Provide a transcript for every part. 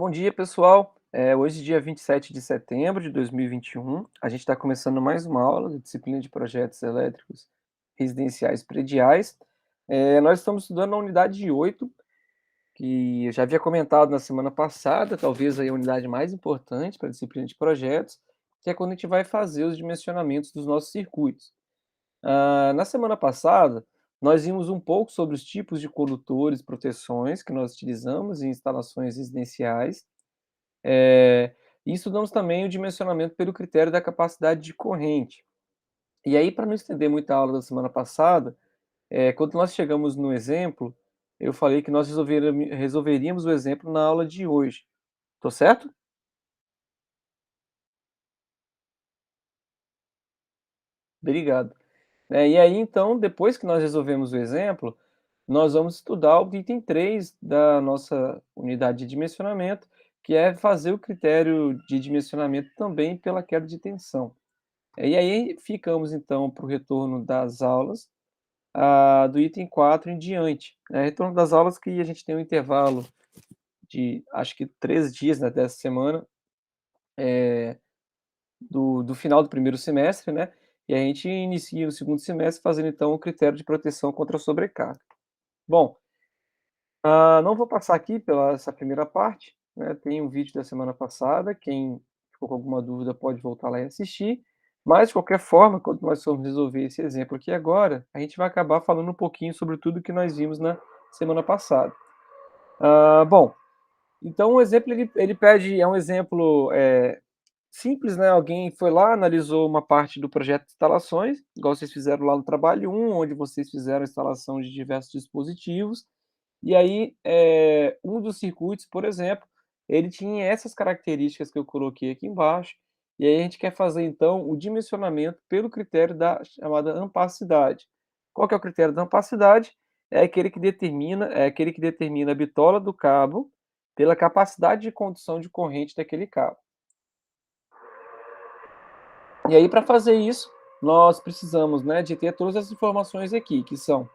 Bom dia, pessoal. Hoje, dia 27 de setembro de 2021, a gente está começando mais uma aula da disciplina de projetos elétricos residenciais prediais. Nós estamos estudando a unidade 8, que eu já havia comentado na semana passada, talvez aí a unidade mais importante para a disciplina de projetos, que é quando a gente vai fazer os dimensionamentos dos nossos circuitos. Na semana passada, nós vimos um pouco sobre os tipos de condutores e proteções que nós utilizamos em instalações residenciais. E estudamos também o dimensionamento pelo critério da capacidade de corrente. E aí, para não estender muito a aula da semana passada, quando nós chegamos no exemplo, eu falei que nós resolveríamos o exemplo na aula de hoje. Tô certo? Obrigado. E aí, então, depois que nós resolvemos o exemplo, nós vamos estudar o item 3 da nossa unidade de dimensionamento, que é fazer o critério de dimensionamento também pela queda de tensão. E aí ficamos então para o retorno das aulas, do item 4 em diante, né, retorno das aulas que a gente tem um intervalo de acho que 3 dias, né, dessa semana, do final do primeiro semestre, né, e a gente inicia o segundo semestre fazendo então o critério de proteção contra a sobrecarga. Bom, não vou passar aqui pela essa primeira parte, né, tem um vídeo da semana passada, quem ficou com alguma dúvida pode voltar lá e assistir, mas de qualquer forma, quando nós formos resolver esse exemplo aqui agora, a gente vai acabar falando um pouquinho sobre tudo que nós vimos na semana passada. Bom, então o exemplo ele pede é um exemplo, simples, né, alguém foi lá, analisou uma parte do projeto de instalações, igual vocês fizeram lá no trabalho 1, onde vocês fizeram a instalação de diversos dispositivos, e aí, um dos circuitos, por exemplo, ele tinha essas características que eu coloquei aqui embaixo, e aí a gente quer fazer então o dimensionamento pelo critério da chamada ampacidade. Qual que é o critério da ampacidade? É aquele que determina a bitola do cabo pela capacidade de condução de corrente daquele cabo. E aí, para fazer isso, nós precisamos, né, de ter todas as informações aqui, que são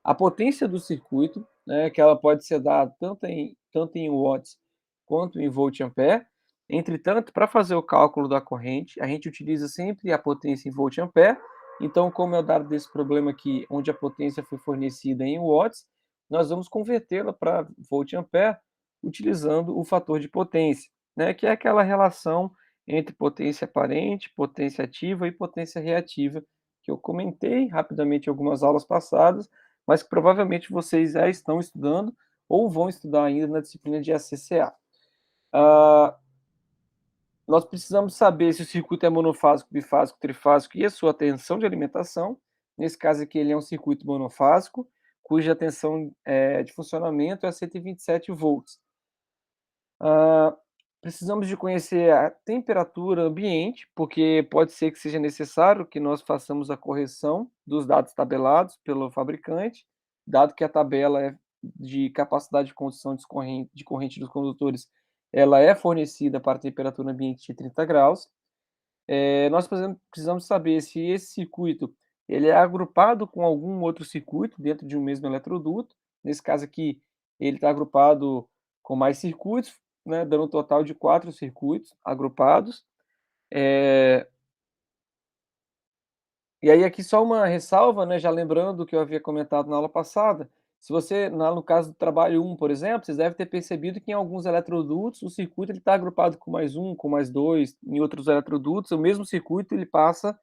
a potência do circuito, né, que ela pode ser dada tanto em watts quanto em volt-ampere. Entretanto, para fazer o cálculo da corrente, a gente utiliza sempre a potência em volt-ampere. Então, como é o dado desse problema aqui, onde a potência foi fornecida em watts, nós vamos convertê-la para volt-ampere utilizando o fator de potência, né, que é aquela relação entre potência aparente, potência ativa e potência reativa, que eu comentei rapidamente em algumas aulas passadas, mas que provavelmente vocês já estão estudando ou vão estudar ainda na disciplina de ACCA. Ah, Nós precisamos saber se o circuito é monofásico, bifásico, trifásico e a sua tensão de alimentação. Nesse caso aqui, ele é um circuito monofásico, cuja tensão de funcionamento é 127 volts. Ah, Precisamos de conhecer a temperatura ambiente, porque pode ser que seja necessário que nós façamos a correção dos dados tabelados pelo fabricante, dado que a tabela de capacidade de condução de corrente dos condutores, ela é fornecida para a temperatura ambiente de 30 graus. Nós precisamos saber se esse circuito ele é agrupado com algum outro circuito dentro de um mesmo eletroduto. Nesse caso aqui, ele está agrupado com mais circuitos, né, dando um total de 4 circuitos agrupados. Eh, e aí aqui só uma ressalva, né, já lembrando o que eu havia comentado na aula passada, se você no caso do trabalho 1, por exemplo, vocês devem ter percebido que em alguns eletrodutos o circuito ele está agrupado com mais um, com mais 2, em outros eletrodutos o mesmo circuito ele passa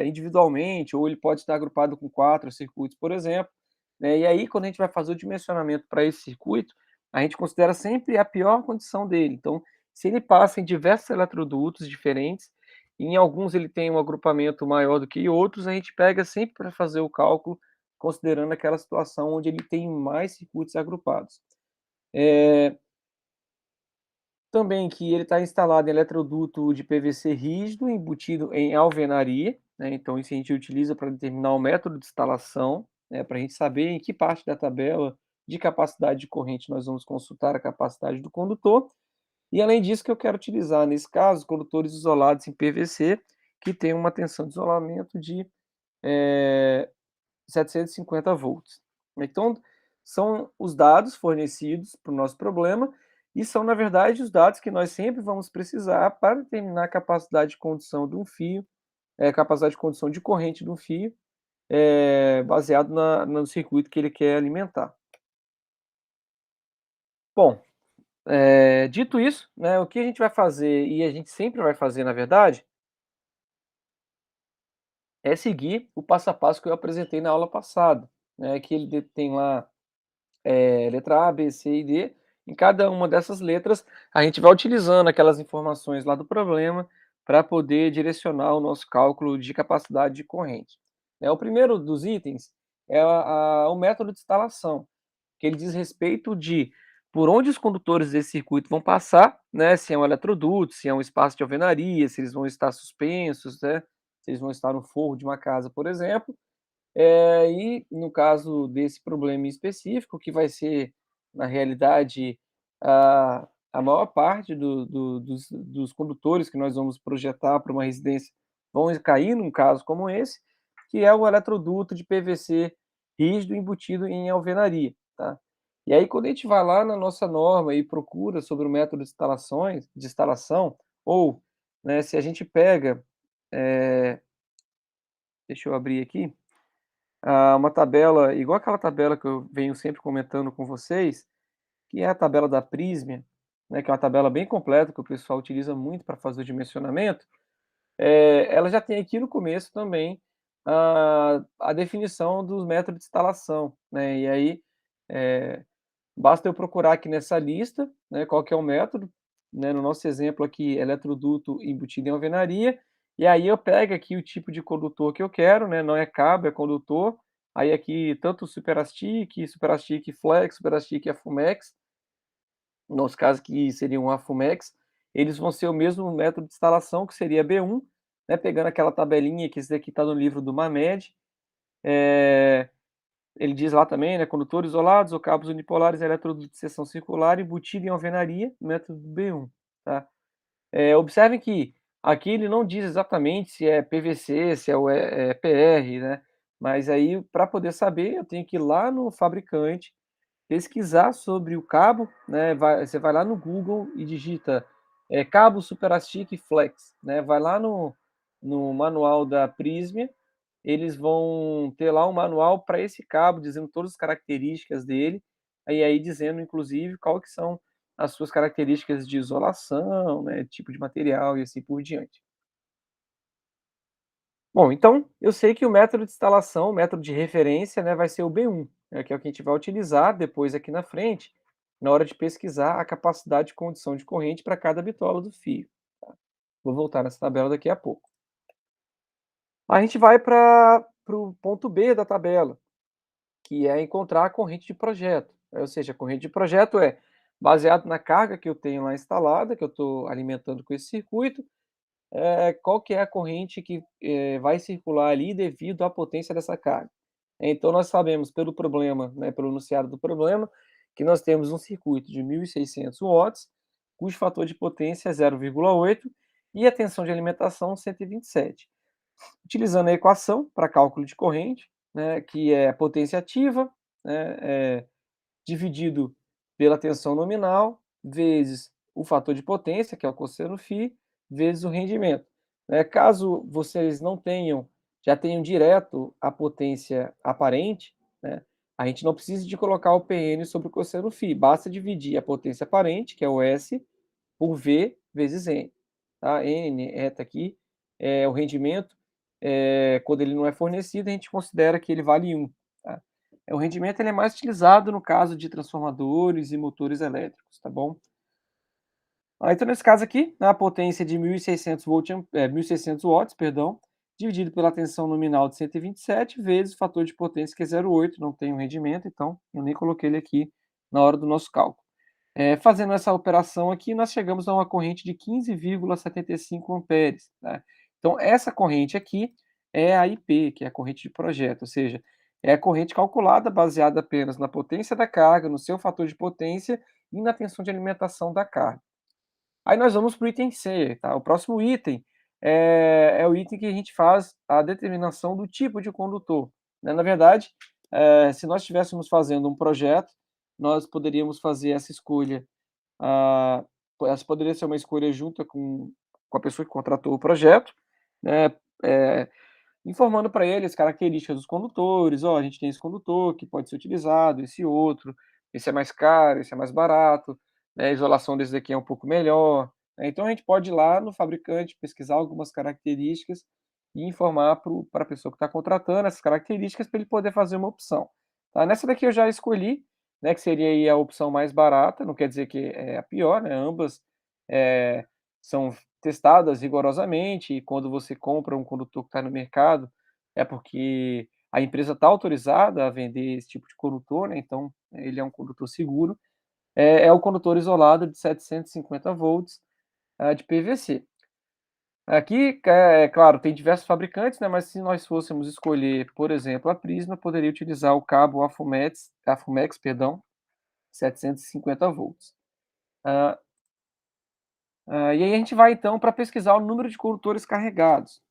individualmente, ou ele pode estar agrupado com 4 circuitos, por exemplo, né. E aí, quando a gente vai fazer o dimensionamento para esse circuito, a gente considera sempre a pior condição dele. Então, se ele passa em diversos eletrodutos diferentes, e em alguns ele tem um agrupamento maior do que outros, a gente pega sempre para fazer o cálculo, considerando aquela situação onde ele tem mais circuitos agrupados. Eh Também que ele está instalado em eletroduto de PVC rígido, embutido em alvenaria, né, então isso a gente utiliza para determinar o método de instalação, né, para a gente saber em que parte da tabela de capacidade de corrente nós vamos consultar a capacidade do condutor. E além disso que eu quero utilizar, nesse caso, condutores isolados em PVC, que tem uma tensão de isolamento de, eh, 750 volts. Então, são os dados fornecidos para o nosso problema, e são, na verdade, os dados que nós sempre vamos precisar para determinar a capacidade de condução de um fio, capacidade de condução de corrente de um fio, baseado no circuito que ele quer alimentar. Bom, dito isso, né, o que a gente vai fazer, e a gente sempre vai fazer, na verdade, é seguir o passo a passo que eu apresentei na aula passada, né, que ele tem lá, letra A, B, C e D. Em cada uma dessas letras, a gente vai utilizando aquelas informações lá do problema para poder direcionar o nosso cálculo de capacidade de corrente. O primeiro dos itens é o método de instalação, que ele diz respeito de por onde os condutores desse circuito vão passar, né, se é um eletroduto, se é um espaço de alvenaria, se eles vão estar suspensos, né, se eles vão estar no forro de uma casa, por exemplo. E no caso desse problema em específico, que vai ser, na realidade, a maior parte dos condutores que nós vamos projetar para uma residência vão cair num caso como esse, que é o eletroduto de PVC rígido embutido em alvenaria, tá. E aí quando a gente vai lá na nossa norma e procura sobre o método de instalação, ou, né, se a gente pega, eh, deixa eu abrir aqui, uma tabela igual aquela tabela que eu venho sempre comentando com vocês, que é a tabela da Prysmian, né, que é uma tabela bem completa que o pessoal utiliza muito para fazer o dimensionamento. Ela já tem aqui no começo também a definição dos métodos de instalação, né, e aí, eh, basta eu procurar aqui nessa lista, né, qual que é o método, né, no nosso exemplo aqui, eletroduto embutido em alvenaria, e aí eu pego aqui o tipo de condutor que eu quero, né, não é cabo, é condutor, aí aqui tanto Superastic, Superastic Flex, Superastic Afumex, no nosso caso que seria um Afumex, eles vão ser o mesmo método de instalação, que seria B1, né, pegando aquela tabelinha que esse daqui está no livro do Mamed, ele diz lá também, né, condutores isolados ou cabos unipolares, eletrodo de seção circular embutido em alvenaria, método B1, tá. Observem que aqui ele não diz exatamente se é PVC, se é o PR, né, mas aí para poder saber eu tenho que ir lá no fabricante, pesquisar sobre o cabo, né, você vai lá no Google e digita, cabo Superastic Flex, né, vai lá no manual da Prysmian, eles vão ter lá um manual para esse cabo, dizendo todas as características dele, e aí dizendo inclusive qual que são as suas características de isolação, né, tipo de material e assim por diante. Bom, então eu sei que o método de instalação, o método de referência, né, vai ser o B1, né, que é o que a gente vai utilizar depois aqui na frente, na hora de pesquisar a capacidade de condução de corrente para cada bitola do fio. Vou voltar nessa tabela daqui a pouco. A gente vai para o ponto B da tabela, que é encontrar a corrente de projeto. Ou seja, a corrente de projeto é baseado na carga que eu tenho lá instalada, que eu estou alimentando com esse circuito, qual que é a corrente que vai circular ali devido à potência dessa carga. Então nós sabemos pelo problema, né, pelo enunciado do problema, que nós temos um circuito de 1.600 watts, cujo fator de potência é 0,8 e a tensão de alimentação 127. Utilizando a equação para cálculo de corrente, né, que é a potência ativa, né, dividido pela tensão nominal, vezes o fator de potência, que é o cosseno φ, vezes o rendimento. Caso vocês não tenham, já tenham direto a potência aparente, né, a gente não precisa de colocar o Pn sobre o cosseno φ, basta dividir a potência aparente, que é o S, por V vezes N. Tá? N está aqui, o rendimento, quando ele não é fornecido, a gente considera que ele vale 1. Tá? O rendimento ele é mais utilizado no caso de transformadores e motores elétricos, tá bom? Então, nesse caso aqui, a potência de 1.600 watts, perdão, dividido pela tensão nominal de 127, vezes o fator de potência, que é 0,8, não tem um rendimento, então eu nem coloquei ele aqui na hora do nosso cálculo. Fazendo essa operação aqui, nós chegamos a uma corrente de 15,75 amperes, né? Então, essa corrente aqui é a IP, que é a corrente de projeto, ou seja, é a corrente calculada baseada apenas na potência da carga, no seu fator de potência e na tensão de alimentação da carga. Aí nós vamos para o item C, tá? O próximo item é o item que a gente faz a determinação do tipo de condutor, né? Na verdade, se nós estivéssemos fazendo um projeto, nós poderíamos fazer essa escolha Ah, essa poderia ser uma escolha junta com a pessoa que contratou o projeto, né, eh, informando para ele as características dos condutores: "Ó, a gente tem esse condutor que pode ser utilizado, esse outro, esse é mais caro, esse é mais barato, né, a isolação desse daqui é um pouco melhor", né. Então a gente pode ir lá no fabricante, pesquisar algumas características e informar para a pessoa que está contratando essas características para ele poder fazer uma opção, tá. Nessa daqui eu já escolhi, né, que seria aí a opção mais barata, não quer dizer que é a pior, né, ambas, eh, são testadas rigorosamente e quando você compra um condutor que está no mercado, é porque a empresa está autorizada a vender esse tipo de condutor, né, então ele é um condutor seguro. É o condutor isolado de 750 volts, de PVC. Aqui, claro, tem diversos fabricantes, né, mas se nós fôssemos escolher, por exemplo, a Prisma, poderia utilizar o cabo Afumex, perdão, 750 volts. Hã, e aí a gente vai então para pesquisar o número de condutores carregados.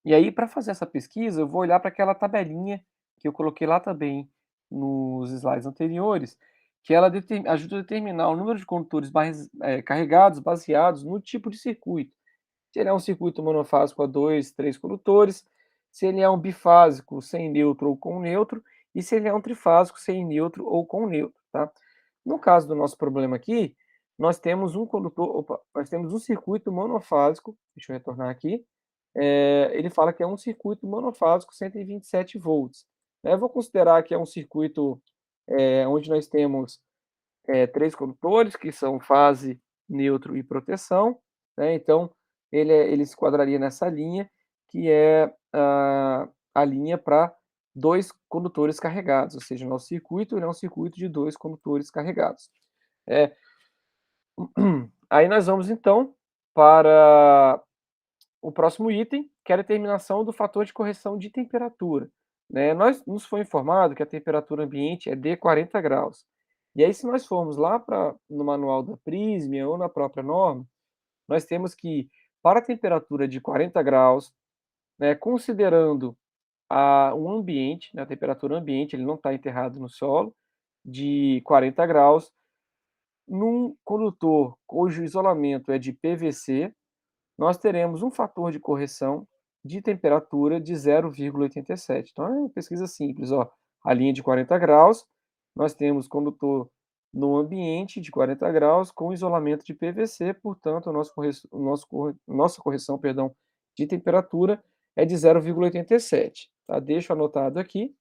E aí, para fazer essa pesquisa, eu vou olhar para aquela tabelinha que eu coloquei lá também nos slides anteriores, que ela ajuda a determinar o número de condutores carregados baseados no tipo de circuito. Se ele é um circuito monofásico a 2, 3 condutores, se ele é um bifásico sem neutro ou com neutro, e se ele é um trifásico sem neutro ou com neutro, tá? No caso do nosso problema aqui, nós temos um circuito monofásico, deixa eu retornar aqui, ele fala que é um circuito monofásico 127 volts, né. Eu vou considerar que é um circuito, onde nós temos 3 condutores, que são fase, neutro e proteção, né, então ele se enquadraria nessa linha, que é a linha para 2 condutores carregados, ou seja, o nosso circuito ele é um circuito de 2 condutores carregados. É, aí nós vamos então para o próximo item, que é a determinação do fator de correção de temperatura, né. Nos foi informado que a temperatura ambiente é de 40 graus. E aí se nós formos lá no manual da Prysmian ou na própria norma, nós temos que, para a temperatura de 40 graus, né, considerando o ambiente, né, a temperatura ambiente, ele não está enterrado no solo, de 40 graus, num condutor cujo isolamento é de PVC, nós teremos um fator de correção de temperatura de 0,87. Então é uma pesquisa simples, ó, a linha de 40 graus, nós temos condutor no ambiente de 40 graus com isolamento de PVC, portanto nossa correção, perdão, de temperatura é de 0,87, tá. Deixo anotado aqui,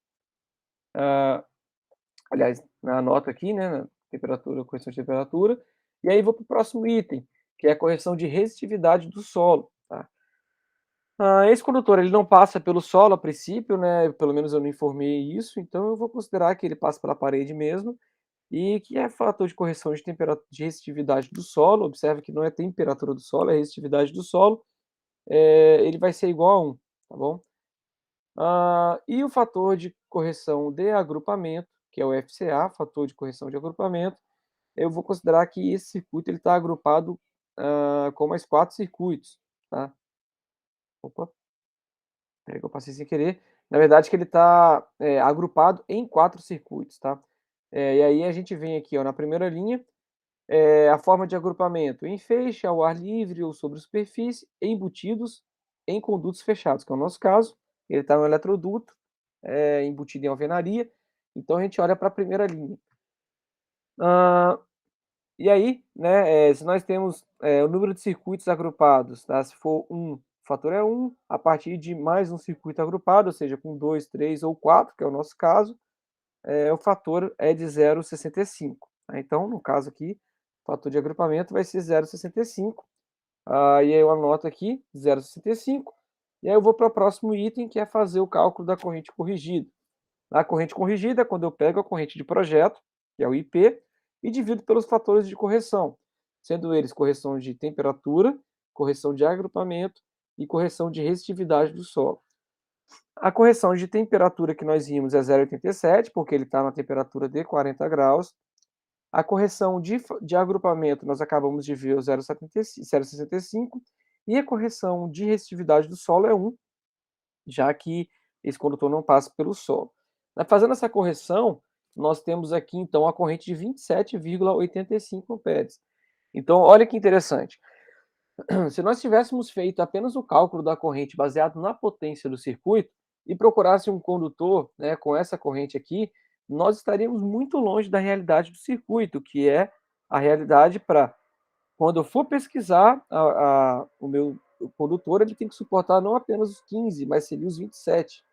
ah, aliás, na nota aqui, né, na temperatura, correção de temperatura, e aí vou para o próximo item, que é a correção de resistividade do solo, tá. Esse condutor ele não passa pelo solo a princípio, né, pelo menos eu não informei isso, então eu vou considerar que ele passa pela parede mesmo, e que é fator de correção de resistividade do solo, observe que não é temperatura do solo, é resistividade do solo, ele vai ser igual a 1, tá bom. E o fator de correção de agrupamento, que é o FCA, fator de correção de agrupamento, eu vou considerar que esse circuito ele está agrupado, com mais 4 circuitos, tá. Opa. Espera que eu passei sem querer. Na verdade que ele está, agrupado em 4 circuitos, tá. E aí a gente vem aqui, ó, na primeira linha, a forma de agrupamento em feixe, ao ar livre ou sobre superfície, embutidos em condutos fechados, que é o nosso caso, ele está no eletroduto, embutido em alvenaria, então a gente olha para a primeira linha. Hã, e aí, né, se nós temos, o número de circuitos agrupados, tá, se for 1, o fator é 1, a partir de mais um circuito agrupado, ou seja, com 2, 3 ou 4, que é o nosso caso, o fator é de 0,65, tá. Então, no caso aqui, o fator de agrupamento vai ser 0,65, e aí eu anoto aqui 0,65, e aí eu vou para o próximo item, que é fazer o cálculo da corrente corrigida. A corrente corrigida é quando eu pego a corrente de projeto, que é o IP, e divido pelos fatores de correção, sendo eles correção de temperatura, correção de agrupamento e correção de resistividade do solo. A correção de temperatura que nós vimos é 0,87, porque ele está na temperatura de 40 graus. A correção de agrupamento nós acabamos de ver o 0,65, e a correção de resistividade do solo é 1, já que esse condutor não passa pelo solo. Fazendo essa correção, nós temos aqui, então, a corrente de 27,85 amperes. Então, olha que interessante. Se nós tivéssemos feito apenas o cálculo da corrente baseado na potência do circuito e procurasse um condutor, né, com essa corrente aqui, nós estaríamos muito longe da realidade do circuito, que é a realidade para quando eu for pesquisar o meu condutor, ele tem que suportar não apenas os 15, mas seria os 27.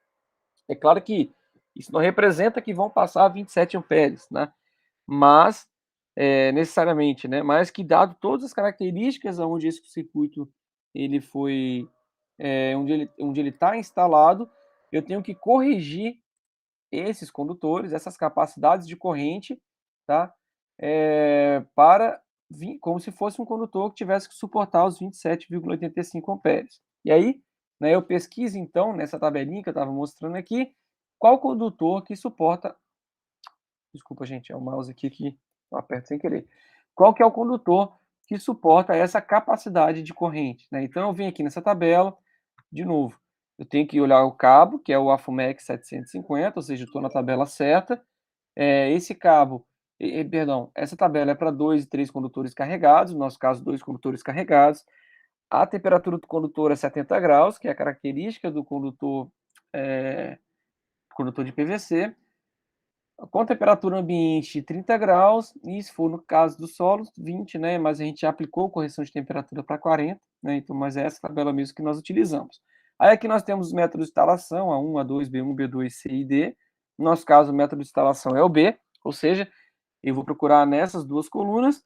É claro que isso não representa que vão passar 27 amperes, né? Mas necessariamente, né? Mas que dado todas as características onde esse circuito ele foi, onde ele está instalado, eu tenho que corrigir esses condutores, essas capacidades de corrente, tá? Para vir como se fosse um condutor que tivesse que suportar os 27,85 amperes. E aí, né, eu pesquiso então nessa tabelinha que eu estava mostrando aqui, qual condutor que suporta. Desculpa, gente, é o mouse aqui que eu aperto sem querer. Qual que é o condutor que suporta essa capacidade de corrente, né? Então eu venho aqui nessa tabela, de novo, eu tenho que olhar o cabo, que é o AFUMEC 750, ou seja, estou na tabela certa. Esse cabo, perdão, essa tabela é para 2 e 3 condutores carregados, no nosso caso, 2 condutores carregados. A temperatura do condutor é 70 graus, que é a característica do condutor de PVC. Com a temperatura ambiente 30 graus, e se for no caso do solo, 20, né? Mas a gente já aplicou correção de temperatura para 40, né? Então, mas é essa tabela mesmo que nós utilizamos. Aí aqui nós temos os métodos de instalação, A1, A2, B1, B2, C e D. No nosso caso, o método de instalação é o B, ou seja, eu vou procurar nessas duas colunas,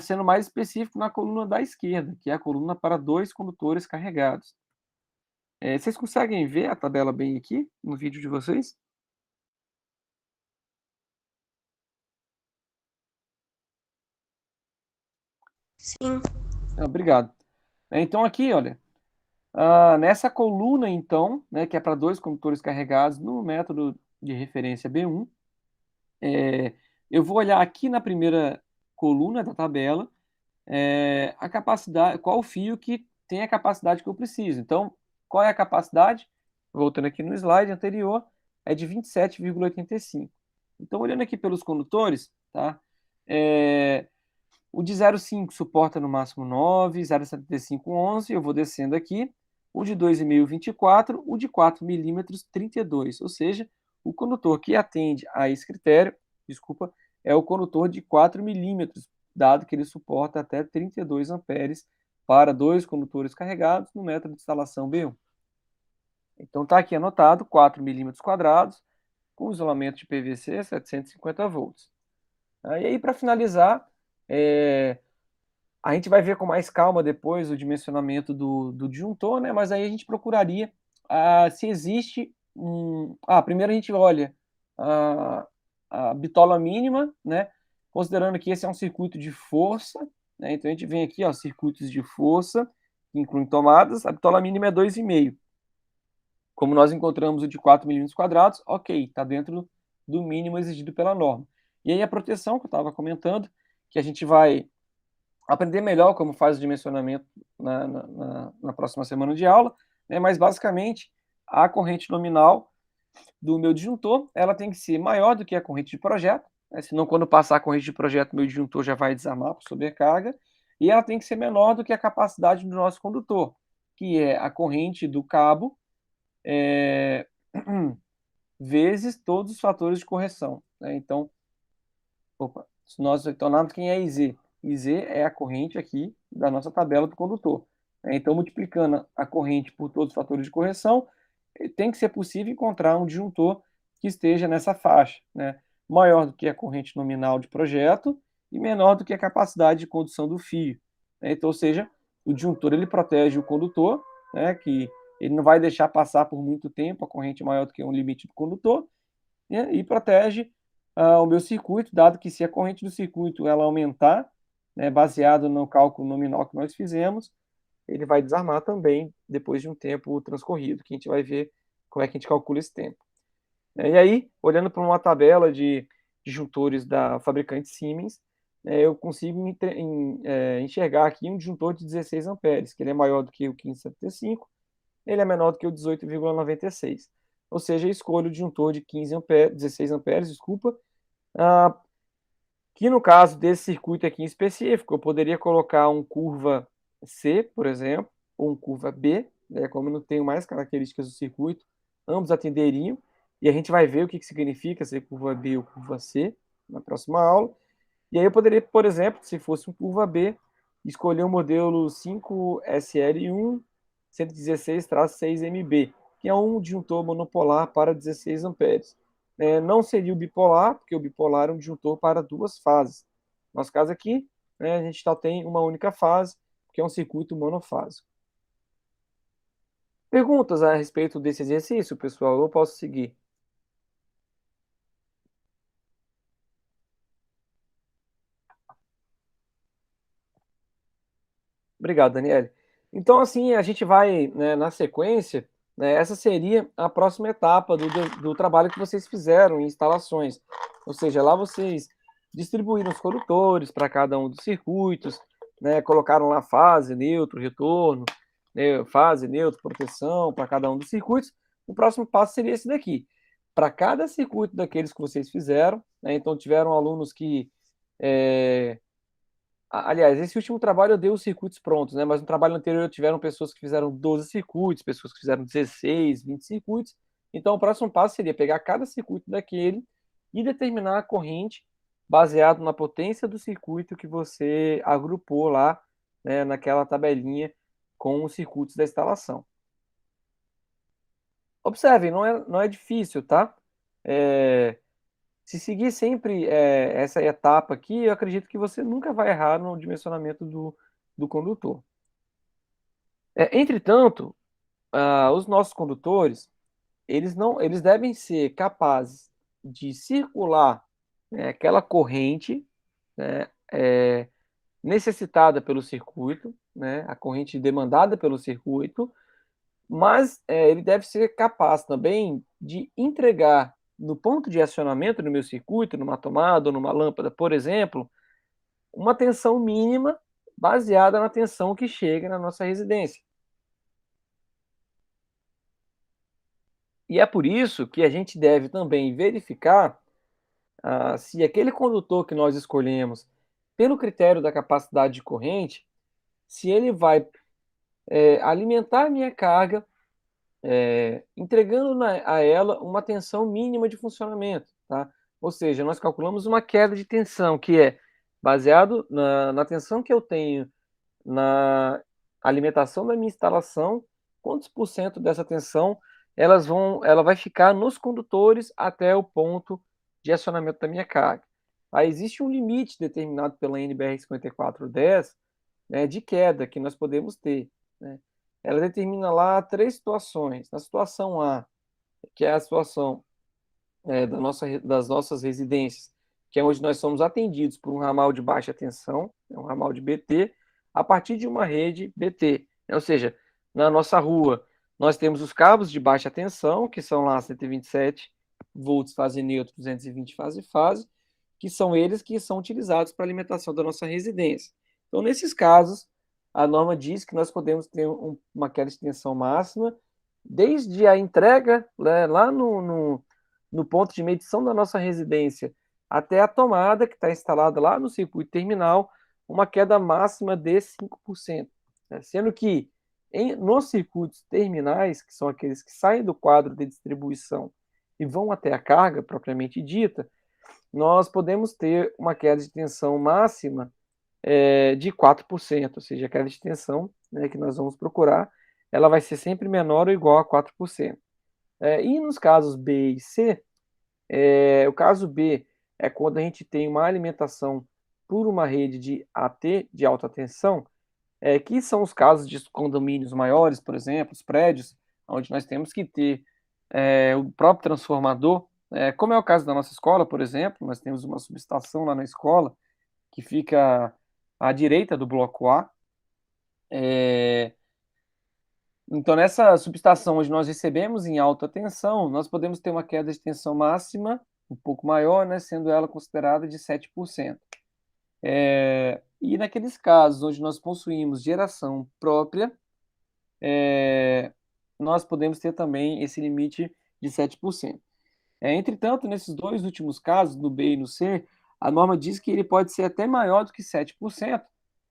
sendo mais específico na coluna da esquerda, que é a coluna para 2 condutores carregados. Vocês conseguem ver a tabela bem aqui no vídeo de vocês? Sim. Obrigado. Então aqui, olha, nessa coluna então, né, que é para 2 condutores carregados no método de referência B1, eu vou olhar aqui na primeira coluna da tabela, a capacidade, qual o fio que tem a capacidade que eu preciso. Então, qual é a capacidade? Voltando aqui no slide anterior, é de 27,85. Então, olhando aqui pelos condutores, tá? O de 0,5 suporta no máximo 9, 0,75, 11, eu vou descendo aqui. O de 2,5, 24, o de 4 milímetros, 32. Ou seja, o condutor que atende a esse critério, desculpa, é o condutor de 4 milímetros, dado que ele suporta até 32 amperes para 2 condutores carregados no método de instalação B1. Então está aqui anotado, 4 milímetros quadrados, com isolamento de PVC, 750 volts. E aí, para finalizar, a gente vai ver com mais calma depois o dimensionamento do disjuntor, né? Mas aí a gente procuraria se existe um. Primeiro a gente olha a bitola mínima, né? Considerando que esse é um circuito de força, né? Então a gente vem aqui, ó, circuitos de força, que incluem tomadas, a bitola mínima é 2,5. Como nós encontramos o de 4 milímetros quadrados, ok, está dentro do mínimo exigido pela norma. E aí a proteção que eu estava comentando, que a gente vai aprender melhor como faz o dimensionamento na próxima semana de aula, né? Mas basicamente a corrente nominal do meu disjuntor ela tem que ser maior do que a corrente de projeto, né? Senão quando passar a corrente de projeto meu disjuntor já vai desarmar por sobrecarga, e ela tem que ser menor do que a capacidade do nosso condutor, que é a corrente do cabo vezes todos os fatores de correção, né? Então, se nós retornarmos quem é IZ? IZ é a corrente aqui da nossa tabela do condutor. Então, multiplicando a corrente por todos os fatores de correção, tem que ser possível encontrar um disjuntor que esteja nessa faixa, né? Maior do que a corrente nominal de projeto e menor do que a capacidade de condução do fio. Então, ou seja, o disjuntor ele protege o condutor, né, que ele não vai deixar passar por muito tempo a corrente maior do que um limite do condutor, né, e protege o meu circuito, dado que se a corrente do circuito ela aumentar, né, baseado no cálculo nominal que nós fizemos, ele vai desarmar também depois de um tempo transcorrido, que a gente vai ver como é que a gente calcula esse tempo. E aí, olhando para uma tabela de disjuntores da fabricante Siemens, eu consigo enxergar aqui um disjuntor de 16 amperes, que ele é maior do que o 1575, ele é menor do que o 18,96. ou seja, escolho o disjuntor de 16 amperes, desculpa, que no caso desse circuito aqui em específico, eu poderia colocar um curva C, por exemplo, ou um curva B, né, como eu não tenho mais características do circuito, ambos atenderiam, e a gente vai ver o que significa ser curva B ou curva C na próxima aula. E aí eu poderia, por exemplo, se fosse um curva B, escolher o modelo 5SL1 116-6MB, que é um disjuntor monopolar para 16 amperes. Não seria o bipolar, porque o bipolar é um disjuntor para duas fases. No nosso caso aqui, a gente só tem uma única fase, que é um circuito monofásico. Perguntas a respeito desse exercício, pessoal? Eu posso seguir. Obrigado, Daniele. Então, assim, a gente vai, né, na sequência, né, essa seria a próxima etapa do trabalho que vocês fizeram em instalações. Ou seja, lá vocês distribuíram os condutores para cada um dos circuitos, né, colocaram lá fase, neutro, retorno, né, fase, neutro, proteção para cada um dos circuitos. O próximo passo seria esse daqui. Para cada circuito daqueles que vocês fizeram, né, então tiveram alunos que aliás, esse último trabalho eu dei os circuitos prontos, né? Mas no trabalho anterior tiveram pessoas que fizeram 12 circuitos, pessoas que fizeram 16, 20 circuitos. Então, o próximo passo seria pegar cada circuito daquele e determinar a corrente baseado na potência do circuito que você agrupou lá, né, naquela tabelinha com os circuitos da instalação. Observem, não é difícil, tá? Se seguir sempre essa etapa aqui, eu acredito que você nunca vai errar no dimensionamento do condutor. Entretanto, os nossos condutores, eles devem ser capazes de circular, né, aquela corrente, né, necessitada pelo circuito, né, a corrente demandada pelo circuito, mas ele deve ser capaz também de entregar no ponto de acionamento do meu circuito, numa tomada ou numa lâmpada, por exemplo, uma tensão mínima baseada na tensão que chega na nossa residência. E é por isso que a gente deve também verificar se aquele condutor que nós escolhemos, pelo critério da capacidade de corrente, se ele vai alimentar a minha carga, entregando a ela uma tensão mínima de funcionamento. Tá? Ou seja, nós calculamos uma queda de tensão, que é baseado na tensão que eu tenho na alimentação da minha instalação, quantos por cento dessa tensão ela vai ficar nos condutores até o ponto de acionamento da minha carga. Aí existe um limite determinado pela NBR 5410, né, de queda que nós podemos ter. Né? Ela determina lá três situações. Na situação A, que é a situação das nossas residências, que é onde nós somos atendidos por um ramal de baixa tensão, um ramal de BT, a partir de uma rede BT. Ou seja, na nossa rua, nós temos os cabos de baixa tensão, que são lá 127 volts fase neutra, 220 fase, que são eles que são utilizados para a alimentação da nossa residência. Então, nesses casos, a norma diz que nós podemos ter uma queda de tensão máxima desde a entrega, né, lá no ponto de medição da nossa residência até a tomada que está instalada lá no circuito terminal, uma queda máxima de 5%. Né? Sendo que nos circuitos terminais, que são aqueles que saem do quadro de distribuição e vão até a carga propriamente dita, nós podemos ter uma queda de tensão máxima de 4%, ou seja, a queda de tensão, né, que nós vamos procurar, ela vai ser sempre menor ou igual a 4%. E nos casos B e C, o caso B é quando a gente tem uma alimentação por uma rede de AT, de alta tensão, que são os casos de condomínios maiores, por exemplo, os prédios, onde nós temos que ter o próprio transformador, como é o caso da nossa escola, por exemplo, nós temos uma subestação lá na escola, que fica à direita do bloco A. Então, nessa subestação onde nós recebemos em alta tensão, nós podemos ter uma queda de tensão máxima um pouco maior, né, sendo ela considerada de 7%. E naqueles casos onde nós possuímos geração própria, nós podemos ter também esse limite de 7%. Entretanto, nesses dois últimos casos, no B e no C, a norma diz que ele pode ser até maior do que 7%,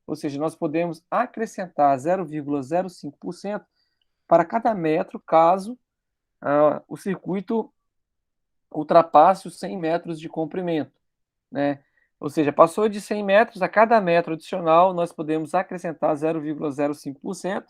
ou seja, nós podemos acrescentar 0,05% para cada metro, caso o circuito ultrapasse os 100 metros de comprimento, né? Ou seja, passou de 100 metros, a cada metro adicional, nós podemos acrescentar 0,05%,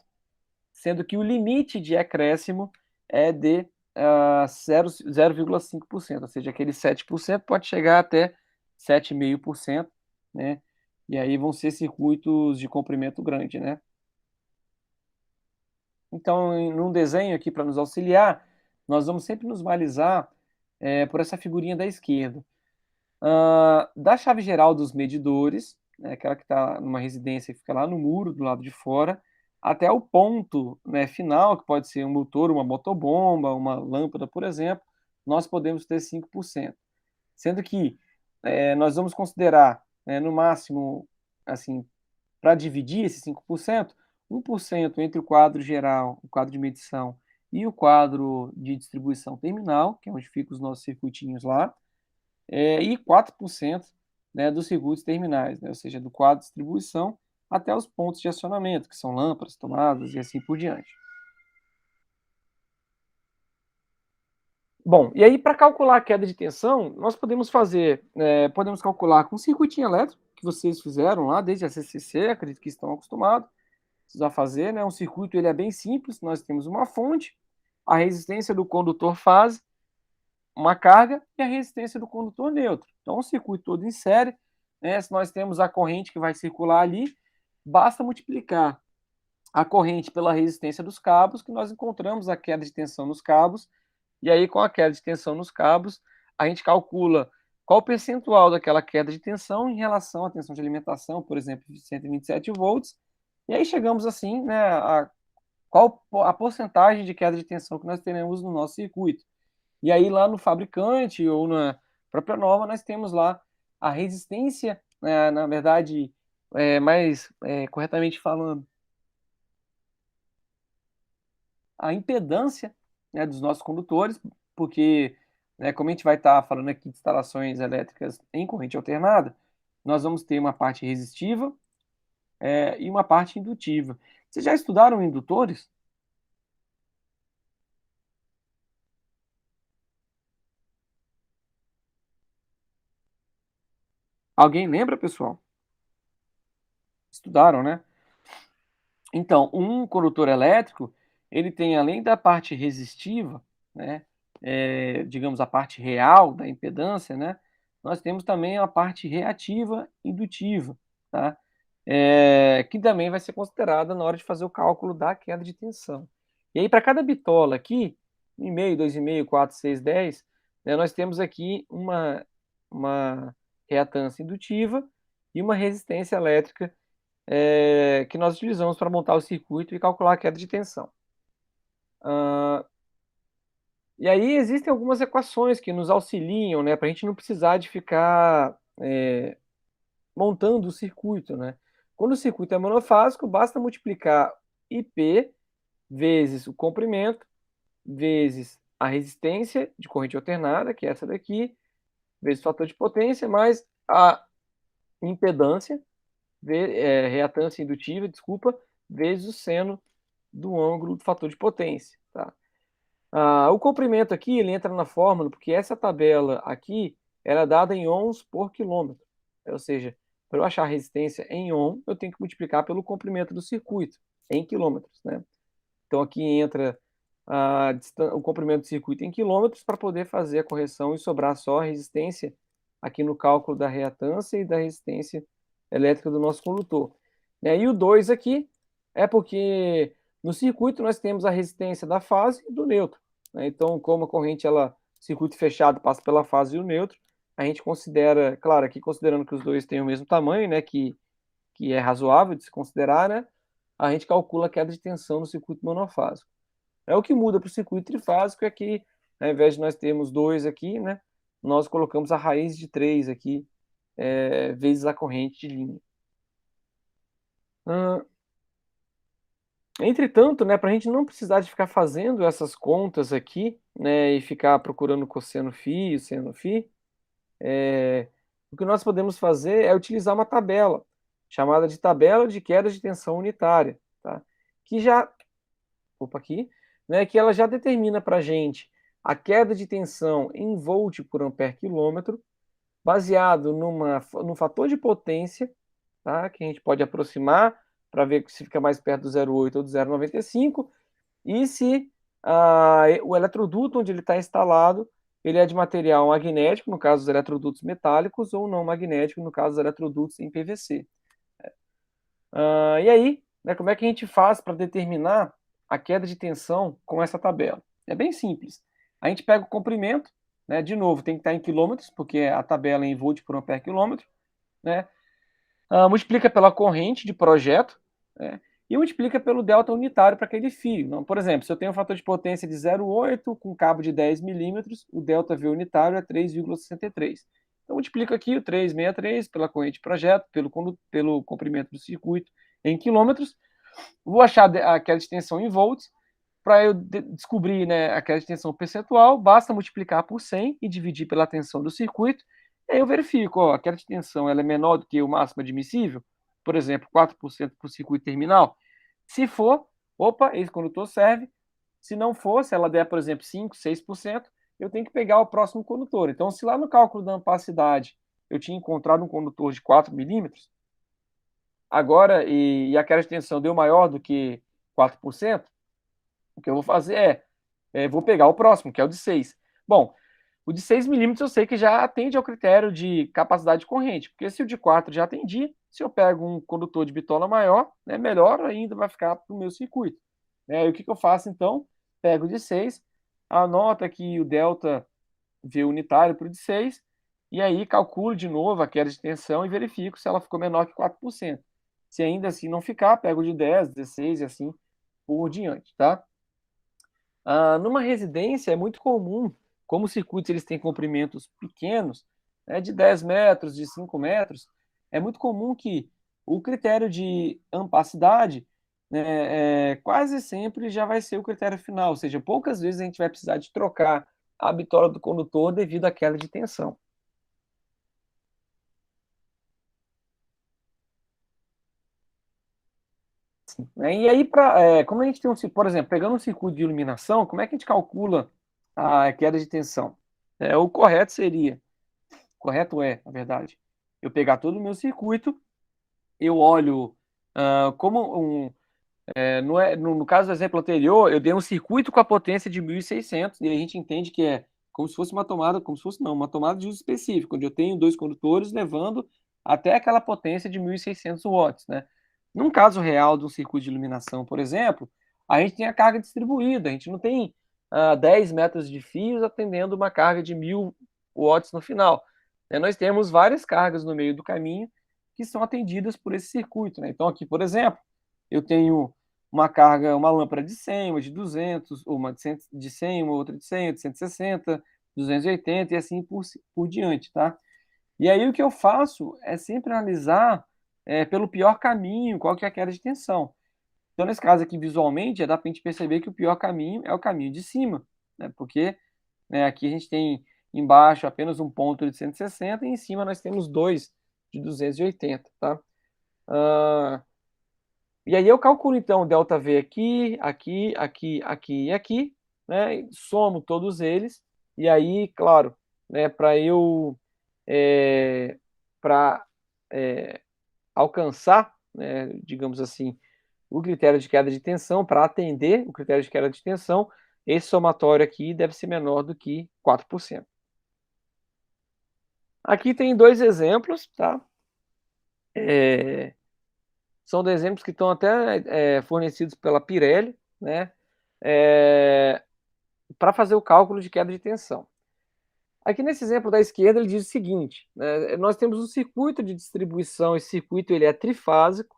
sendo que o limite de acréscimo é de 0,5%, ou seja, aquele 7% pode chegar até 7,5%, né? E aí vão ser circuitos de comprimento grande, né? Então, num desenho aqui para nos auxiliar, nós vamos sempre nos balizar por essa figurinha da esquerda. Da chave geral dos medidores, né, aquela que está numa residência que fica lá no muro, do lado de fora, até o ponto, né, final, que pode ser um motor, uma motobomba, uma lâmpada, por exemplo, nós podemos ter 5%. Sendo que nós vamos considerar, né, no máximo, assim, para dividir esses 5%, 1% entre o quadro geral, o quadro de medição, e o quadro de distribuição terminal, que é onde ficam os nossos circuitinhos lá, e 4%, né, dos circuitos terminais, né, ou seja, do quadro de distribuição até os pontos de acionamento, que são lâmpadas, tomadas e assim por diante. Bom, e aí para calcular a queda de tensão, nós podemos fazer, podemos calcular com o circuitinho elétrico, que vocês fizeram lá desde a CCC, acredito que estão acostumados a fazer, né? Um circuito ele é bem simples, nós temos uma fonte, a resistência do condutor fase, uma carga e a resistência do condutor neutro. Então, o circuito todo em série, né? Se nós temos a corrente que vai circular ali, basta multiplicar a corrente pela resistência dos cabos, que nós encontramos a queda de tensão nos cabos, e aí com a queda de tensão nos cabos, a gente calcula qual o percentual daquela queda de tensão em relação à tensão de alimentação, por exemplo, de 127 volts, e aí chegamos assim, né, a qual a porcentagem de queda de tensão que nós teremos no nosso circuito. E aí lá no fabricante ou na própria norma nós temos lá a resistência, né, na verdade, mais corretamente falando, a impedância, né, dos nossos condutores, porque, né, como a gente vai estar falando aqui de instalações elétricas em corrente alternada, nós vamos ter uma parte resistiva e uma parte indutiva. Vocês já estudaram indutores? Alguém lembra, pessoal? Estudaram, né? Então, um condutor elétrico, ele tem, além da parte resistiva, né, digamos, a parte real da impedância, né, nós temos também a parte reativa indutiva, tá? Que também vai ser considerada na hora de fazer o cálculo da queda de tensão. E aí, para cada bitola aqui, 1,5, 2,5, 4, 6, 10, né, nós temos aqui uma reatância indutiva e uma resistência elétrica que nós utilizamos para montar o circuito e calcular a queda de tensão. E aí existem algumas equações que nos auxiliam, né, para a gente não precisar de ficar montando o circuito, né? Quando o circuito é monofásico, basta multiplicar IP vezes o comprimento, vezes a resistência de corrente alternada, que é essa daqui, vezes o fator de potência, mais a impedância, reatância indutiva, desculpa, vezes o seno do ângulo do fator de potência, tá? O comprimento aqui, ele entra na fórmula, porque essa tabela aqui, ela é dada em ohms por quilômetro. Ou seja, para eu achar a resistência em ohm, eu tenho que multiplicar pelo comprimento do circuito, em quilômetros, né? Então aqui entra o comprimento do circuito em quilômetros para poder fazer a correção e sobrar só a resistência aqui no cálculo da reatância e da resistência elétrica do nosso condutor. E o 2 aqui é porque no circuito nós temos a resistência da fase e do neutro, né? Então, como a corrente, circuito fechado passa pela fase e o neutro, a gente considera, claro, aqui considerando que os dois têm o mesmo tamanho, né, que é razoável de se considerar, né, a gente calcula a queda de tensão no circuito monofásico. O que muda para o circuito trifásico é que, ao invés de nós termos 2 aqui, né, nós colocamos a raiz de 3 aqui, vezes a corrente de linha. Entretanto, né, para a gente não precisar de ficar fazendo essas contas aqui, né, e ficar procurando cosseno φ, seno φ, o que nós podemos fazer é utilizar uma tabela, chamada de tabela de queda de tensão unitária, tá? Que já, aqui, né, que ela já determina para a gente a queda de tensão em volt por ampere quilômetro, baseado num fator de potência, tá? Que a gente pode aproximar para ver se fica mais perto do 0,8 ou do 0,95, e se o eletroduto onde ele está instalado ele é de material magnético, no caso dos eletrodutos metálicos, ou não magnético, no caso dos eletrodutos em PVC. E aí, né, como é que a gente faz para determinar a queda de tensão com essa tabela? É bem simples. A gente pega o comprimento, né, de novo, tem que estar em quilômetros, porque a tabela é em volt por ampere quilômetro, né, multiplica pela corrente de projeto, né, e multiplica pelo delta unitário para aquele fio. Então, por exemplo, se eu tenho um fator de potência de 0,8 com cabo de 10 milímetros, o delta V unitário é 3,63. Então, multiplico aqui o 363 pela corrente de projeto, pelo comprimento do circuito em quilômetros. Vou achar a queda de tensão em volts. Para eu descobrir, né, a queda de tensão percentual, basta multiplicar por 100 e dividir pela tensão do circuito. E aí eu verifico, ó, a queda de tensão ela é menor do que o máximo admissível, por exemplo, 4% para o circuito terminal. Se for, opa, esse condutor serve. Se não for, se ela der, por exemplo, 5, 6%, eu tenho que pegar o próximo condutor. Então, se lá no cálculo da ampacidade eu tinha encontrado um condutor de 4 milímetros, agora, e a queda de tensão deu maior do que 4%, o que eu vou fazer vou pegar o próximo, que é o de 6. Bom, o de 6 milímetros eu sei que já atende ao critério de capacidade de corrente, porque se o de 4 já atendia, se eu pego um condutor de bitola maior, né, melhor ainda vai ficar para o meu circuito. E o que eu faço então? Pego o de 6, anoto aqui o delta V unitário para o de 6, e aí calculo de novo a queda de tensão e verifico se ela ficou menor que 4%. Se ainda assim não ficar, pego o de 10, 16 e assim por diante, tá? Numa residência é muito comum, como os circuitos eles têm comprimentos pequenos, né, de 10 metros, de 5 metros, é muito comum que o critério de ampacidade, né, quase sempre já vai ser o critério final, ou seja, poucas vezes a gente vai precisar de trocar a bitola do condutor devido à queda de tensão. E aí, como a gente tem por exemplo, pegando um circuito de iluminação, como é que a gente calcula a queda de tensão? O correto seria, correto é, na verdade, eu pegar todo o meu circuito, eu olho como no caso do exemplo anterior, eu dei um circuito com a potência de 1.600 e a gente entende que é como se fosse uma tomada, como se fosse não, uma tomada de uso específico, onde eu tenho dois condutores levando até aquela potência de 1.600 watts, né? Num caso real de um circuito de iluminação, por exemplo, a gente tem a carga distribuída, a gente não tem 10 metros de fios atendendo uma carga de 1.000 watts no final. Nós temos várias cargas no meio do caminho que são atendidas por esse circuito, né? Então aqui, por exemplo, eu tenho uma lâmpada de 100, uma de 200, uma de 100, uma outra de 100, de 160, 280 e assim por diante, tá? E aí o que eu faço é sempre analisar pelo pior caminho qual que é a queda de tensão. Então, nesse caso aqui, visualmente, dá para a gente perceber que o pior caminho é o caminho de cima, né? Porque aqui a gente tem embaixo apenas um ponto de 160 e em cima nós temos dois de 280, tá? E aí eu calculo então o ΔV aqui, aqui, aqui, aqui e aqui, né? Somo todos eles e aí, claro, né? Para eu para alcançar, né, digamos assim, o critério de queda de tensão, para atender o critério de queda de tensão, esse somatório aqui deve ser menor do que 4%. Aqui tem dois exemplos, tá? São dois exemplos que estão até fornecidos pela Pirelli, né? Para fazer o cálculo de queda de tensão. Aqui nesse exemplo da esquerda ele diz o seguinte, né, nós temos um circuito de distribuição, esse circuito ele é trifásico,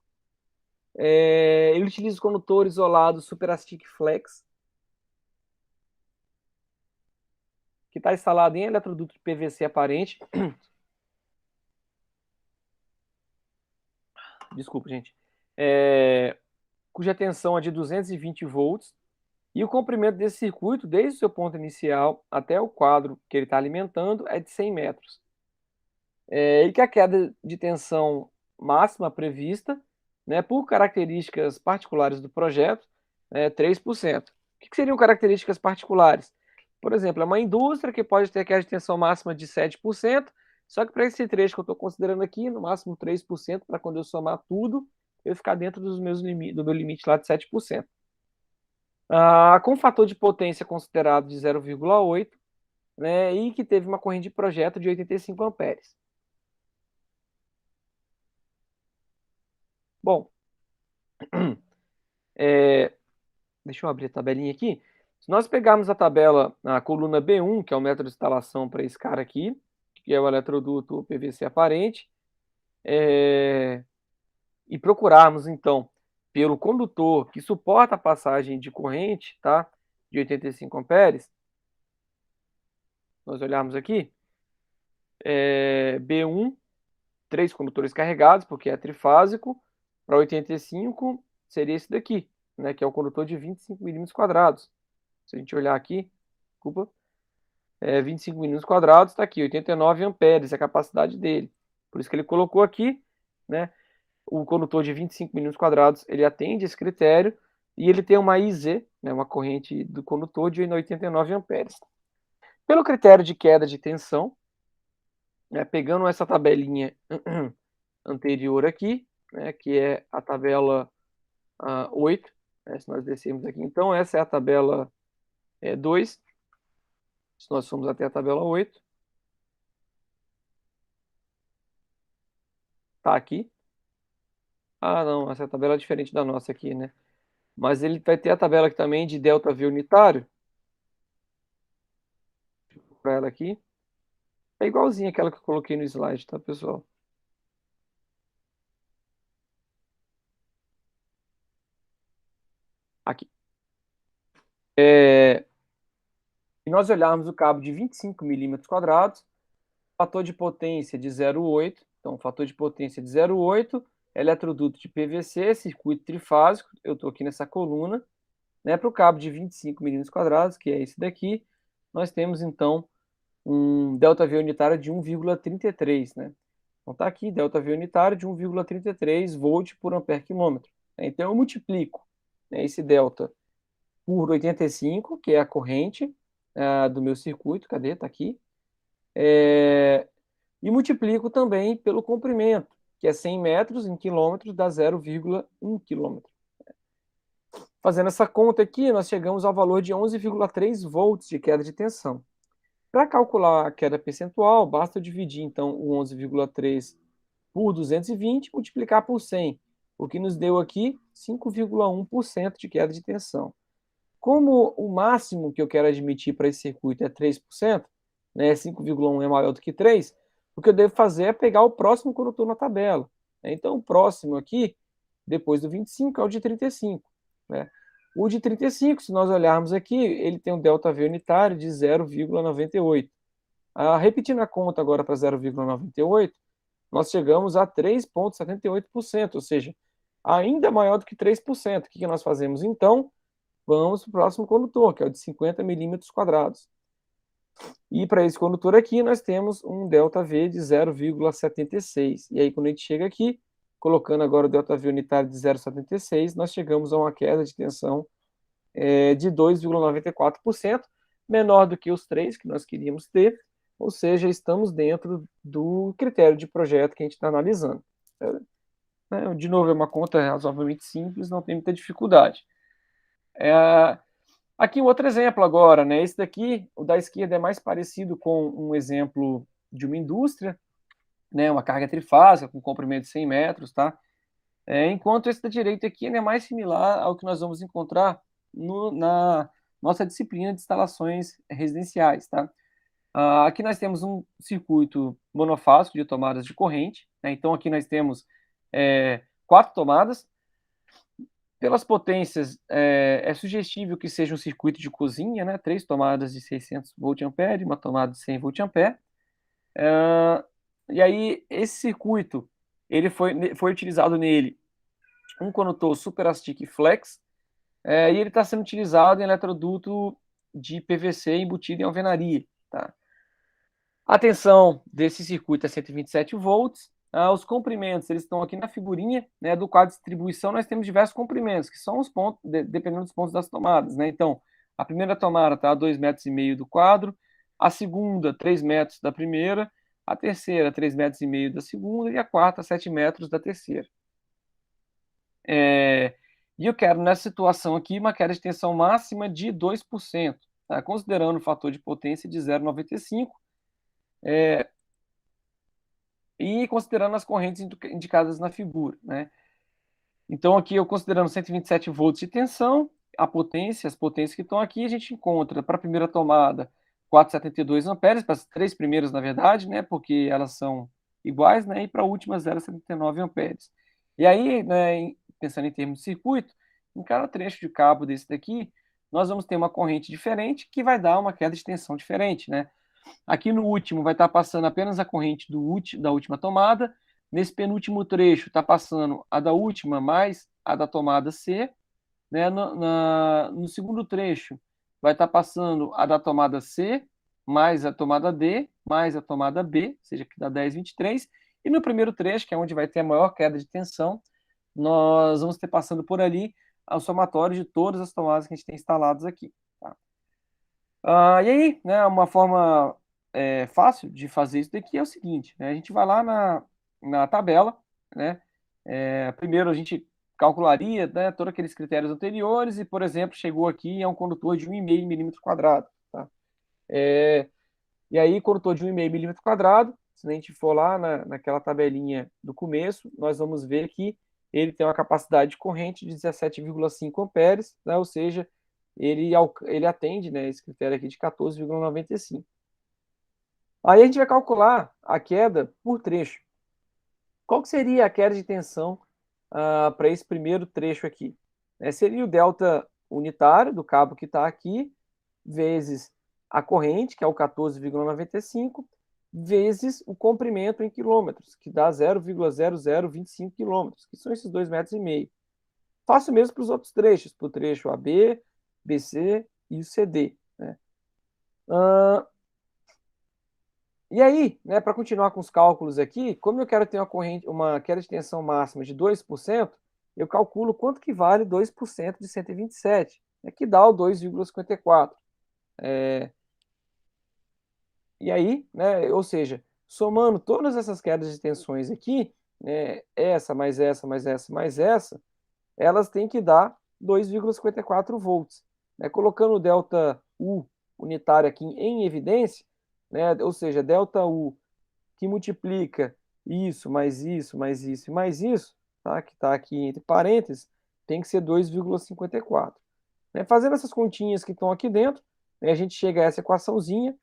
ele utiliza o condutor isolado Superastic Flex, que está instalado em eletroduto de PVC aparente. Desculpa, gente. cuja tensão é de 220 volts, e o comprimento desse circuito, desde o seu ponto inicial até o quadro que ele está alimentando, é de 100 metros. E que a queda de tensão máxima prevista, né, por características particulares do projeto, é 3%. O que seriam características particulares? Por exemplo, é uma indústria que pode ter queda de tensão máxima de 7%, só que para esse trecho que eu estou considerando aqui, no máximo 3%, para quando eu somar tudo, eu ficar dentro do meu limite lá de 7%. Com fator de potência considerado de 0,8, né, e que teve uma corrente de projeto de 85 amperes. Bom, deixa eu abrir a tabelinha aqui. Se nós pegarmos a tabela, a coluna B1, que é o método de instalação para esse cara aqui, que é o eletroduto PVC aparente, e procurarmos, então, pelo condutor que suporta a passagem de corrente, tá, de 85 amperes, nós olharmos aqui, B1, 3 condutores carregados, porque é trifásico, para 85 seria esse daqui, né, que é o condutor de 25 milímetros quadrados. Se a gente olhar aqui, desculpa, 25 milímetros quadrados, está aqui, 89 amperes, é a capacidade dele. Por isso que ele colocou aqui, né, o condutor de 25 milímetros quadrados, ele atende esse critério, e ele tem uma IZ, né, uma corrente do condutor de 89 amperes. Pelo critério de queda de tensão, né, pegando essa tabelinha anterior aqui, né, que é a tabela 8, né, se nós descermos aqui, então essa é a tabela 2, se nós formos até a tabela 8, tá aqui. Não, essa tabela é diferente da nossa aqui, né? Mas ele vai ter a tabela aqui também de ΔV unitário. Para ela aqui. É igualzinha aquela que eu coloquei no slide, tá, pessoal? Aqui. E nós olharmos o cabo de 25 milímetros quadrados, fator de potência de 0,8. Então, fator de potência de 0,8, eletroduto de PVC, circuito trifásico. Eu estou aqui nessa coluna. Né, para o cabo de 25 milímetros quadrados, que é esse daqui, nós temos, então, um ΔV unitário de 1,33, né? Então tá aqui, ΔV unitário de 1,33 volt por ampere quilômetro. Então eu multiplico, né, esse delta por 85, que é a corrente do meu circuito, cadê? Tá aqui. E multiplico também pelo comprimento, que é 100 metros em quilômetros, dá 0,1 quilômetro. Fazendo essa conta aqui, nós chegamos ao valor de 11,3 volts de queda de tensão. Para calcular a queda percentual, basta eu dividir, então, o 11,3 por 220 multiplicar por 100, o que nos deu aqui 5,1% de queda de tensão. Como o máximo que eu quero admitir para esse circuito é 3%, né, 5,1 é maior do que 3, o que eu devo fazer é pegar o próximo condutor na tabela. Então, o próximo aqui, depois do 25, é o de 35. Né? O de 35, se nós olharmos aqui, ele tem um ΔV unitário de 0,98. Repetindo a conta agora para 0,98, nós chegamos a 3,78%, ou seja, ainda maior do que 3%. O que nós fazemos então? Vamos para o próximo condutor, que é o de 50 milímetros quadrados. E para esse condutor aqui, nós temos um ΔV de 0,76. E aí, quando a gente chega aqui, colocando agora o ΔV unitário de 0,76, nós chegamos a uma queda de tensão de 2,94%, menor do que os 3 que nós queríamos ter, ou seja, estamos dentro do critério de projeto que a gente está analisando. De novo, é uma conta razoavelmente simples, não tem muita dificuldade. Aqui um outro exemplo agora, né? Esse daqui, o da esquerda, é mais parecido com um exemplo de uma indústria, né? Uma carga trifásica com comprimento de 100 metros, tá? Enquanto esse da direita aqui é mais similar ao que nós vamos encontrar na nossa disciplina de instalações residenciais, tá? Aqui nós temos um circuito monofásico de tomadas de corrente, né? Então aqui nós temos 4 tomadas. Pelas potências, é sugestível que seja um circuito de cozinha, né? 3 tomadas de 600 volt-ampere, uma tomada de 100 volt-ampere. E aí, esse circuito, ele foi utilizado nele um condutor Superastic Flex, e ele está sendo utilizado em eletroduto de PVC embutido em alvenaria. Tá? A tensão desse circuito é 127 volts. Os comprimentos, eles estão aqui na figurinha, né, do quadro de distribuição. Nós temos diversos comprimentos, que são os pontos, dependendo dos pontos das tomadas. Né? Então, a primeira tomada está a 2,5 metros do quadro, a segunda, 3 metros da primeira, a terceira, 3,5 metros da segunda, e a quarta, 7 metros da terceira. E eu quero, nessa situação aqui, uma queda de tensão máxima de 2%, tá? Considerando o fator de potência de 0,95, e considerando as correntes indicadas na figura, né? Então, aqui eu considerando 127 volts de tensão, as potências que estão aqui, a gente encontra para a primeira tomada 4,72 amperes, para as três primeiras, na verdade, né? Porque elas são iguais, né? E para a última, 0,79 amperes. E aí, né, pensando em termos de circuito, em cada trecho de cabo desse daqui, nós vamos ter uma corrente diferente que vai dar uma queda de tensão diferente, né? Aqui no último vai estar passando apenas a corrente da última tomada. Nesse penúltimo trecho está passando a da última mais a da tomada C. Né? No segundo trecho vai estar passando a da tomada C mais a tomada D mais a tomada B, ou seja, que dá 10,23. E no primeiro trecho, que é onde vai ter a maior queda de tensão, nós vamos ter passando por ali o somatório de todas as tomadas que a gente tem instaladas aqui. Tá? E aí, né, uma forma fácil de fazer isso daqui é o seguinte, né, a gente vai lá na tabela, né, primeiro a gente calcularia, né, todos aqueles critérios anteriores e, por exemplo, chegou aqui a um condutor de 1,5 milímetro quadrado. Tá? E aí, condutor de 1,5 milímetro quadrado, se a gente for lá naquela tabelinha do começo, nós vamos ver que ele tem uma capacidade de corrente de 17,5 amperes, né, ou seja, ele atende, né, esse critério aqui de 14,95. Aí a gente vai calcular a queda por trecho. Qual que seria a queda de tensão para esse primeiro trecho aqui? Seria o delta unitário do cabo que está aqui, vezes a corrente, que é o 14,95, vezes o comprimento em quilômetros, que dá 0,0025 quilômetros, que são esses 2,5 metros. Faço mesmo para os outros trechos, para o trecho AB, BC e o CD. Né? E aí, né, para continuar com os cálculos aqui, como eu quero ter uma queda de tensão máxima de 2%, eu calculo quanto que vale 2% de 127, né, que dá o 2,54. E aí, né, ou seja, somando todas essas quedas de tensões aqui, né, essa, mais essa, mais essa, mais essa, elas têm que dar 2,54 volts. Né? Colocando o delta U unitário aqui em evidência, né? Ou seja, delta U que multiplica isso, mais isso, mais isso e mais isso, tá? Que está aqui entre parênteses, tem que ser 2,54. Né? Fazendo essas continhas que estão aqui dentro, né, a gente chega a essa equaçãozinha,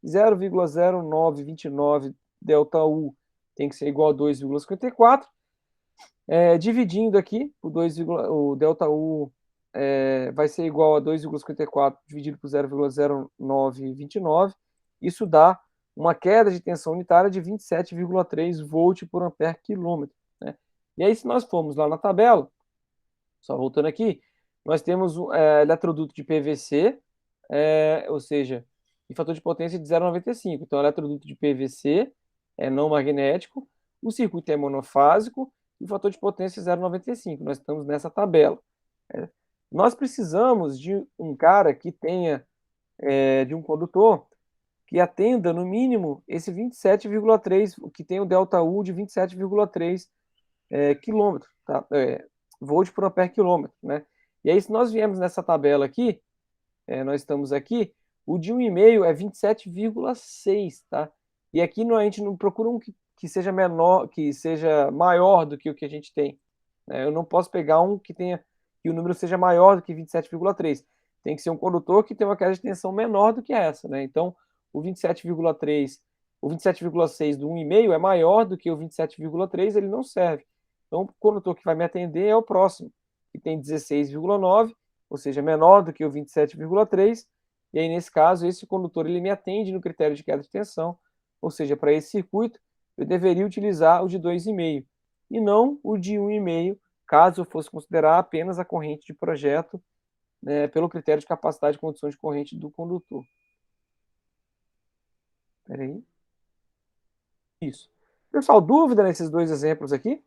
0,0929 delta U tem que ser igual a 2,54. Dividindo aqui, o delta U vai ser igual a 2,54 dividido por 0,0929. Isso dá uma queda de tensão unitária de 27,3 volt por ampere quilômetro. Né? E aí, se nós formos lá na tabela, só voltando aqui, nós temos eletroduto de PVC, ou seja, em fator de potência de 0,95. Então, eletroduto de PVC é não magnético, o circuito é monofásico e o fator de potência é 0,95. Nós estamos nessa tabela. Nós precisamos de um cara que tenha, de um condutor, que atenda, no mínimo, esse 27,3, que tem o delta U de 27,3 quilômetro, tá? Volt por ampere quilômetro, né? E aí, se nós viemos nessa tabela aqui, nós estamos aqui, o de 1,5 é 27,6, tá? E aqui a gente não procura um que seja menor, que seja maior do que o que a gente tem. Né? Eu não posso pegar um que o número seja maior do que 27,3. Tem que ser um condutor que tenha uma queda de tensão menor do que essa, né? Então, o 27,3, o 27,6 do 1,5 é maior do que o 27,3, ele não serve. Então, o condutor que vai me atender é o próximo, que tem 16,9, ou seja, menor do que o 27,3, e aí, nesse caso, esse condutor ele me atende no critério de queda de tensão, ou seja, para esse circuito, eu deveria utilizar o de 2,5, e não o de 1,5, caso eu fosse considerar apenas a corrente de projeto, né, pelo critério de capacidade e condição de corrente do condutor. Espera aí. Isso. Pessoal, dúvida nesses dois exemplos aqui?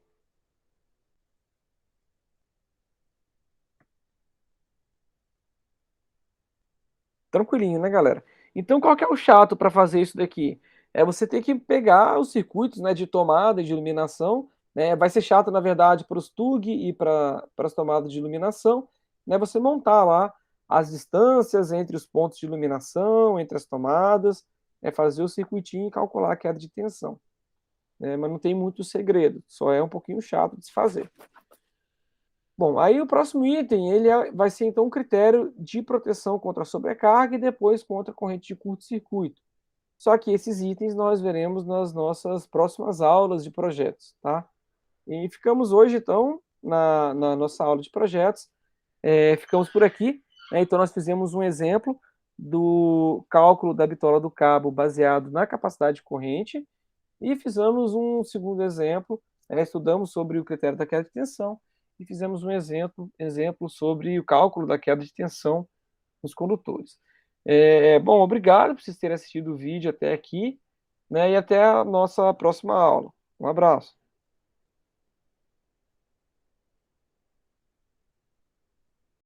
Tranquilinho, né, galera? Então, qual que é o chato para fazer isso daqui? É você ter que pegar os circuitos, né, de tomada e de iluminação, né? Vai ser chato, na verdade, para os TUG e para as tomadas de iluminação, né? Você montar lá as distâncias entre os pontos de iluminação, entre as tomadas, né, fazer o circuitinho e calcular a queda de tensão, né? Mas não tem muito segredo, só é um pouquinho chato de se fazer. Bom, aí o próximo item, vai ser então um critério de proteção contra a sobrecarga e depois contra a corrente de curto-circuito. Só que esses itens nós veremos nas nossas próximas aulas de projetos, tá? E ficamos hoje, então, na nossa aula de projetos. Ficamos por aqui, né? Então nós fizemos um exemplo do cálculo da bitola do cabo baseado na capacidade de corrente e fizemos um segundo exemplo, estudamos sobre o critério da queda de tensão e fizemos um exemplo sobre o cálculo da queda de tensão nos condutores. Bom, obrigado por vocês terem assistido o vídeo até aqui, né, e até a nossa próxima aula. Um abraço.